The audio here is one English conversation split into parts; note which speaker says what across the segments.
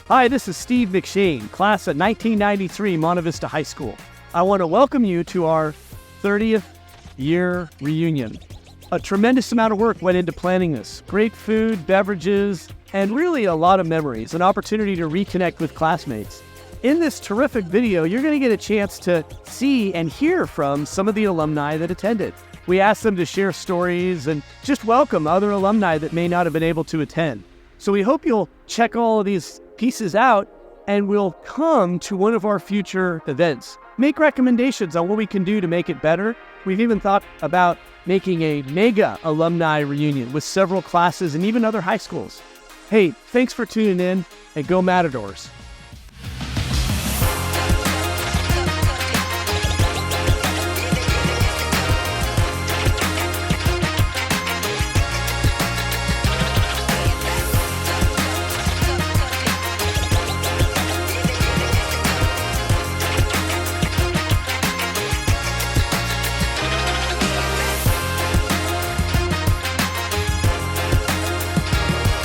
Speaker 1: Hi, this is Steve McShane, class of 1993, Monta Vista High School. I want to welcome you to our 30th year reunion. A tremendous amount of work went into planning this. Great food, beverages, and really a lot of memories, an opportunity to reconnect with classmates. In this terrific video, you're going to get a chance to see and hear from some of the alumni that attended. We asked them to share stories and just welcome other alumni that may not have been able to attend. So we hope you'll check all of these pieces out and we'll come to one of our future events. Make recommendations on what we can do to make it better. We've even thought about making a mega alumni reunion with several classes and even other high schools. Hey, thanks for tuning in, and go Matadors.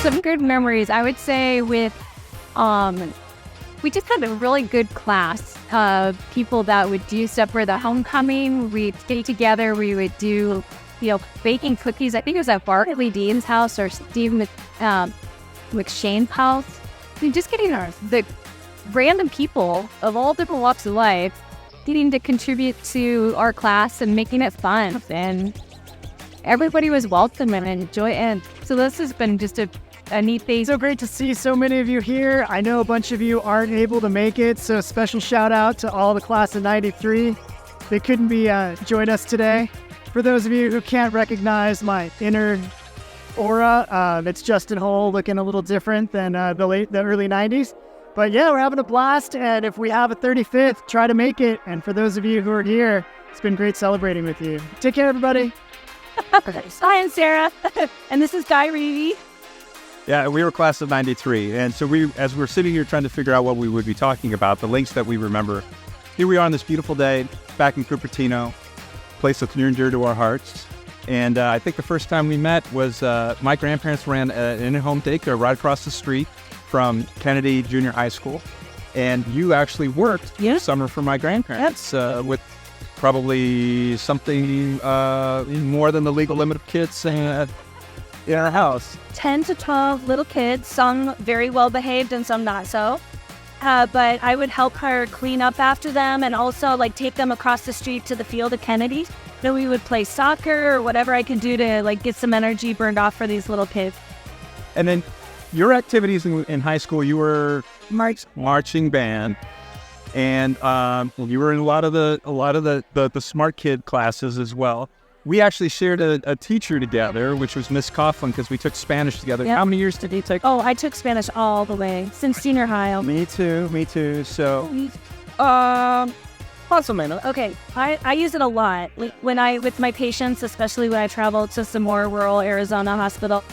Speaker 2: Some good memories, I would say, with, we just had a really good class of people that would do stuff for the homecoming. We'd stay together, we would do, baking cookies. I think it was at Bartley Dean's house or Steve McShane's house. Just getting the random people of all different walks of life getting to contribute to our class and making it fun. And everybody was welcome and enjoy it. And so this has been just a neat thing.
Speaker 3: So great to see so many of you here. I know a bunch of you aren't able to make it, so a special shout out to all the class of 93. They couldn't be join us today. For those of you who can't recognize my inner aura, it's Justin Hull looking a little different than the early 90s. But yeah, we're having a blast, and if we have a 35th, try to make it. And for those of you who are here, it's been great celebrating with you. Take care, everybody.
Speaker 2: Hi, I'm Sarah, and this is Guy Reevy.
Speaker 4: Yeah, we were class of 93, and so as we're sitting here trying to figure out what we would be talking about, the links that we remember, here we are on this beautiful day, back in Cupertino, a place that's near and dear to our hearts, and I think the first time we met was my grandparents ran an in-home daycare right across the street from Kennedy Junior High School, and you actually worked summer for my grandparents with probably something more than the legal limit of kids in our house.
Speaker 5: 10 to 12 little kids, some very well behaved and some not so. But I would help her clean up after them and also take them across the street to the field at Kennedy. Then we would play soccer or whatever I could do to get some energy burned off for these little kids.
Speaker 4: And then your activities in high school, you were marching band, and you were in a lot of the smart kid classes as well. We actually shared a teacher together, which was Miss Coughlin, because we took Spanish together. Yep. How many years did you take?
Speaker 5: Oh, I took Spanish all the way, since senior high.
Speaker 4: Me too. So,
Speaker 5: plus or menos. Okay, I use it a lot. With my patients, especially when I travel to some more rural Arizona hospital.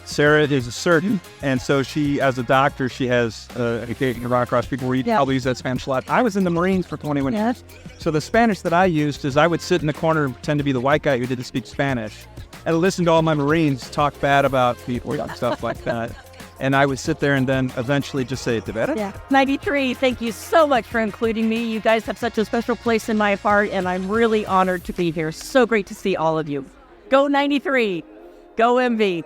Speaker 4: Sarah is a surgeon, and so she, as a doctor, she has occasion to run across people where you probably use that Spanish a lot. I was in the Marines for 21 years, so the Spanish that I used is I would sit in the corner and pretend to be the white guy who didn't speak Spanish, and listen to all my Marines talk bad about people and stuff like that. And I would sit there and then eventually just say, "De veras?"
Speaker 5: Yeah. 93, thank you so much for including me. You guys have such a special place in my heart, and I'm really honored to be here. So great to see all of you. Go 93. Go MV.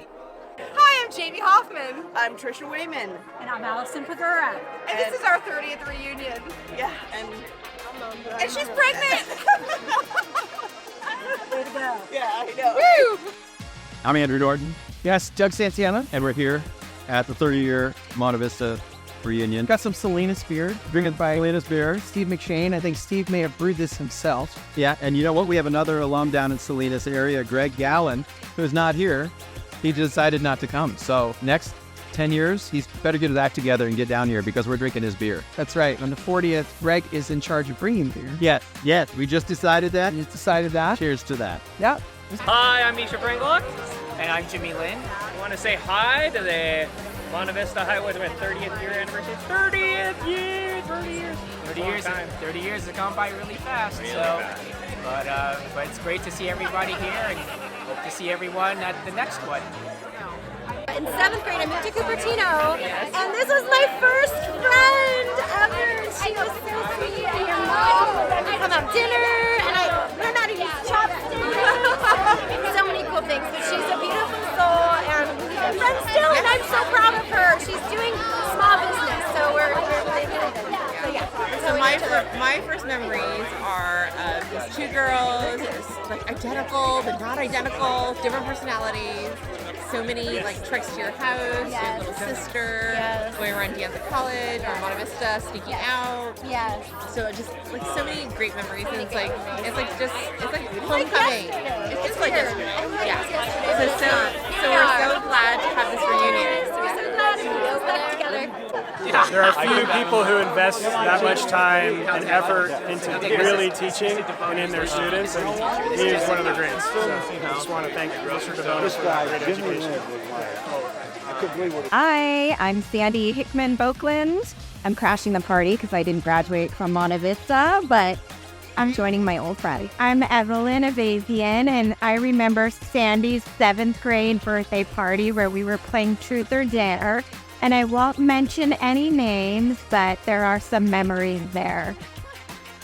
Speaker 6: Hi, I'm Jamie Hoffman. I'm Trisha Wayman.
Speaker 5: And I'm Allison Pagura.
Speaker 6: And this is our 30th reunion. Yeah, and she's pregnant.
Speaker 5: Way to go.
Speaker 6: Yeah, I know. Woo!
Speaker 4: I'm Andrew Norton,
Speaker 1: Yes, Doug Santana.
Speaker 4: and we're here at the 30-year Monta Vista reunion.
Speaker 1: Got some Salinas beer, drinking by Salinas beer. Steve McShane. I think Steve may have brewed this himself.
Speaker 4: Yeah, and you know what? We have another alum down in Salinas area, Greg Gallen, who's not here. He decided not to come. So next 10 years, he's better get his act together and get down here because we're drinking his beer.
Speaker 1: That's right. On the 40th, Greg is in charge of bringing beer.
Speaker 4: Yes. We just decided that.
Speaker 1: You decided that?
Speaker 4: Cheers to that.
Speaker 1: Yeah.
Speaker 7: Hi, I'm Misha Pringlock. And I'm Jimmy Lynn. I want to say hi to the Monta Vista Highway 30th year anniversary. 30th year! 30 years.
Speaker 8: 30 years have gone by really fast. But it's great to see everybody here and hope to see everyone at the next one.
Speaker 9: in 7th grade, I moved to Cupertino, and this was my first friend ever. She was so sweet, and your mom let me come have dinner, and I learned how to use chopsticks. So many cool things, but she's a beautiful soul, and we're friends still, and I'm so proud of her. She's doing small business, so we're really good. So yeah.
Speaker 6: So my first memories are these two girls, like identical but not identical, different personalities. So many like treks to your house, your little sister, going around dance at college or Monta Vista, sneaking out.
Speaker 9: Yes.
Speaker 6: So just like so many great memories, and it's like homecoming. It's just like yesterday. Yeah. So we're so glad to have this reunion.
Speaker 9: We're so glad to be back together.
Speaker 10: There are few people who invest that much time and effort into really teaching and in their students, and he is one of the greats. So I just want to thank Mr. DeVonis for that great education.
Speaker 11: Hi, I'm Sandy Hickman Boakland. I'm crashing the party because I didn't graduate from Monta Vista, but I'm joining my old friend. I'm Evelyn Avazian, and I remember Sandy's 7th grade birthday party where we were playing Truth or Dare. And I won't mention any names, but there are some memories there.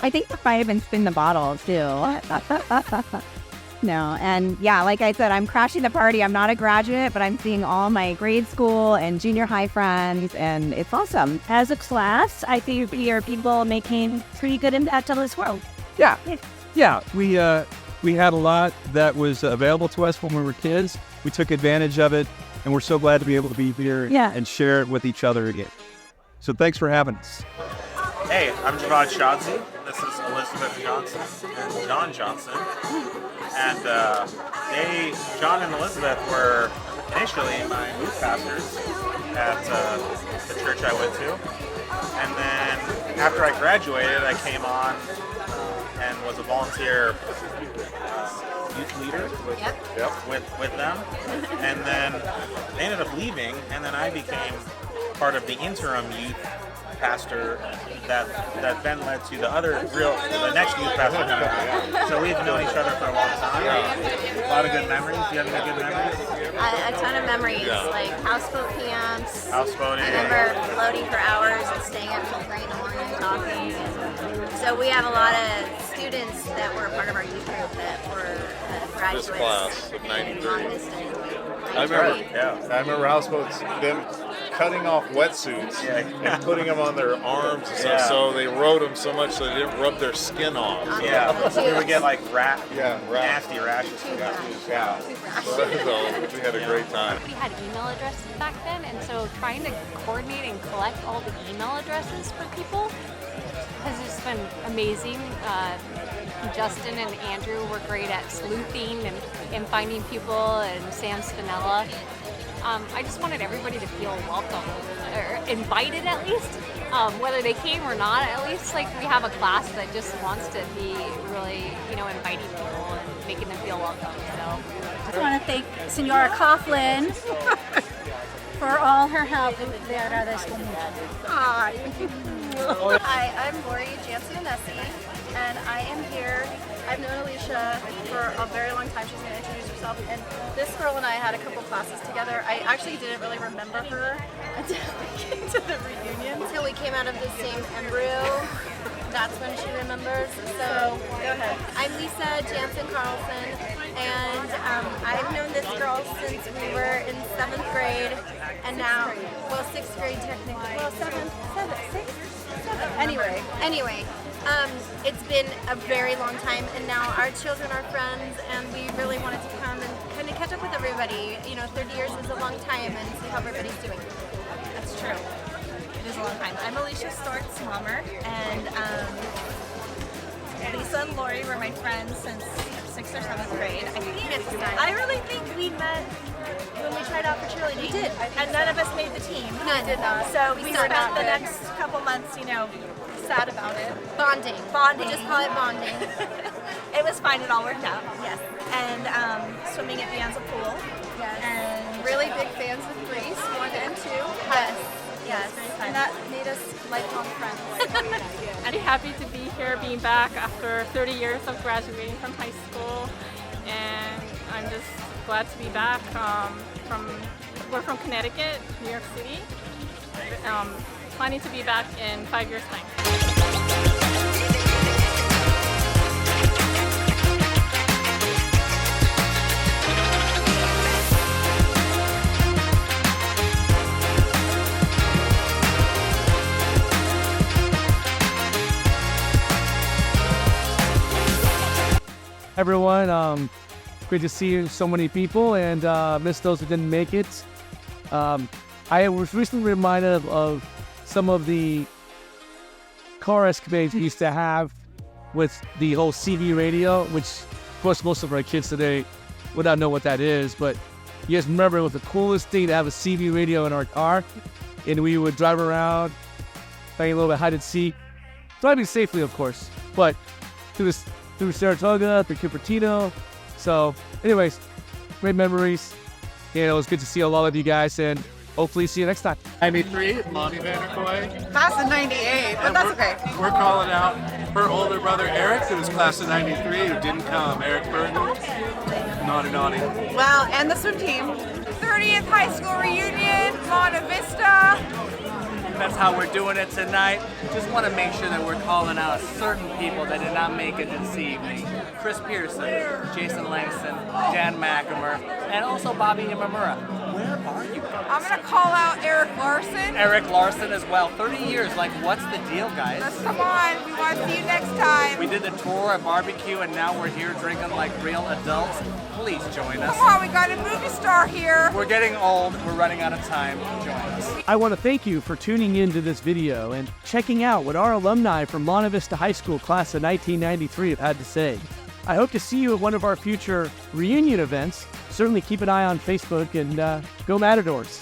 Speaker 11: I think there might have been Spin the Bottle, too. No, and yeah, like I said, I'm crashing the party. I'm not a graduate, but I'm seeing all my grade school and junior high friends, and it's awesome.
Speaker 5: As a class, I think we are people making pretty good impact on this world.
Speaker 4: Yeah. We had a lot that was available to us when we were kids. We took advantage of it, and we're so glad to be able to be here and share it with each other again. So thanks for having us.
Speaker 12: Hey, I'm Javad Shadzi. This is Elizabeth Johnson and John Johnson. And John and Elizabeth were initially my youth pastors at the church I went to. And then after I graduated, I came on and was a volunteer youth leader with them. And then they ended up leaving, and then I became part of the interim youth pastor that then led to the next youth pastor. So we've known each other for a long time. A lot of good memories. Do you have any good memories?
Speaker 9: A ton of memories, like houseboat camps.
Speaker 12: Houseboating.
Speaker 9: I remember floating for hours and staying up till 3 in the morning talking. So we have a lot of students that were part of our youth group that were graduates.
Speaker 13: This class of 93.
Speaker 9: I
Speaker 13: remember houseboats, them cutting off wetsuits and putting them on their arms and stuff, so they rode them so much that they didn't rub their skin off.
Speaker 12: We would get like nasty rashes.
Speaker 13: So we had a great time.
Speaker 14: We had email addresses back then, and so trying to coordinate and collect all the email addresses for people has just been amazing. Justin and Andrew were great at sleuthing and finding people, and Sam Spinella. I just wanted everybody to feel welcome, or invited at least. Whether they came or not, at least like we have a class that just wants to be really, inviting people and making them feel welcome. So
Speaker 15: I just want to thank Senora Coughlin for all her help with the other school.
Speaker 9: Hi, I'm Lori Jansianesi, and I am here. I've known Alicia for a very long time. She's going to introduce herself. And this girl and I had a couple classes together. I actually didn't really remember her until we came to the reunion. Until we came out of the same embryo. That's when she remembers. So, go ahead. I'm Lisa Jansen Carlson, and I've known this girl since we were in 7th grade, and now, 6th grade technically. Well, 7th, 6th? Anyway, it's been a very long time, and now our children are friends, and we really wanted to come and kind of catch up with everybody. 30 years is a long time, and see how everybody's doing.
Speaker 16: That's true. It is a long time. I'm Alicia Stort's mommer, and Lisa and Lori were my friends since 6th or 7th grade. I really think we met when we tried out for cheerleading.
Speaker 9: We did.
Speaker 16: And none of us made the team.
Speaker 9: None did not.
Speaker 16: So we spent the next couple months, sad about it.
Speaker 9: Bonding.
Speaker 16: We
Speaker 9: just call it bonding.
Speaker 16: It was fine. It all worked out. Yes. And swimming at the Anza Pool.
Speaker 9: Yes.
Speaker 16: And
Speaker 9: really big fans of Grace, 1 and 2. Yes. And that made us lifelong friends.
Speaker 17: I'm happy to be here, being back after 30 years of graduating from high school, and I'm just glad to be back from we're from Connecticut, New York City. Planning to be back in 5 years' time.
Speaker 1: Everyone, great to see so many people, and miss those who didn't make it. I was recently reminded of some of the car escapades we used to have with the whole CB radio, which of course most of our kids today would not know what that is, but you guys remember it was the coolest thing to have a CB radio in our car, and we would drive around playing a little bit hide and seek, driving safely of course, but through Saratoga, through Cupertino. So anyways, great memories. And it was good to see a lot of you guys, and hopefully see you next time.
Speaker 18: 93, Lonnie Vanderkoy.
Speaker 6: Class of 98, but that's okay.
Speaker 18: We're calling out her older brother Eric, who was class of 93, who didn't come. Eric Burton. Naughty, naughty.
Speaker 6: Well, and the swim team. 30th high school reunion, Monta Vista.
Speaker 8: That's how we're doing it tonight. Just want to make sure that we're calling out certain people that did not make it this evening. Chris Pearson, Jason Langston, Dan McAmer, and also Bobby Imamura. Where are you guys?
Speaker 6: I'm going to call out Eric Larson.
Speaker 8: Eric Larson as well. 30 years, like what's the deal, guys?
Speaker 6: Let's come on, we want to see you next time.
Speaker 8: We did the tour at barbecue and now we're here drinking like real adults. Please join us.
Speaker 6: Come on, we got a movie star here.
Speaker 8: We're getting old, we're running out of time. Join us.
Speaker 1: I want to thank you for tuning into this video and checking out what our alumni from Monta Vista High School class of 1993 have had to say. I hope to see you at one of our future reunion events. Certainly keep an eye on Facebook, and go Matadors.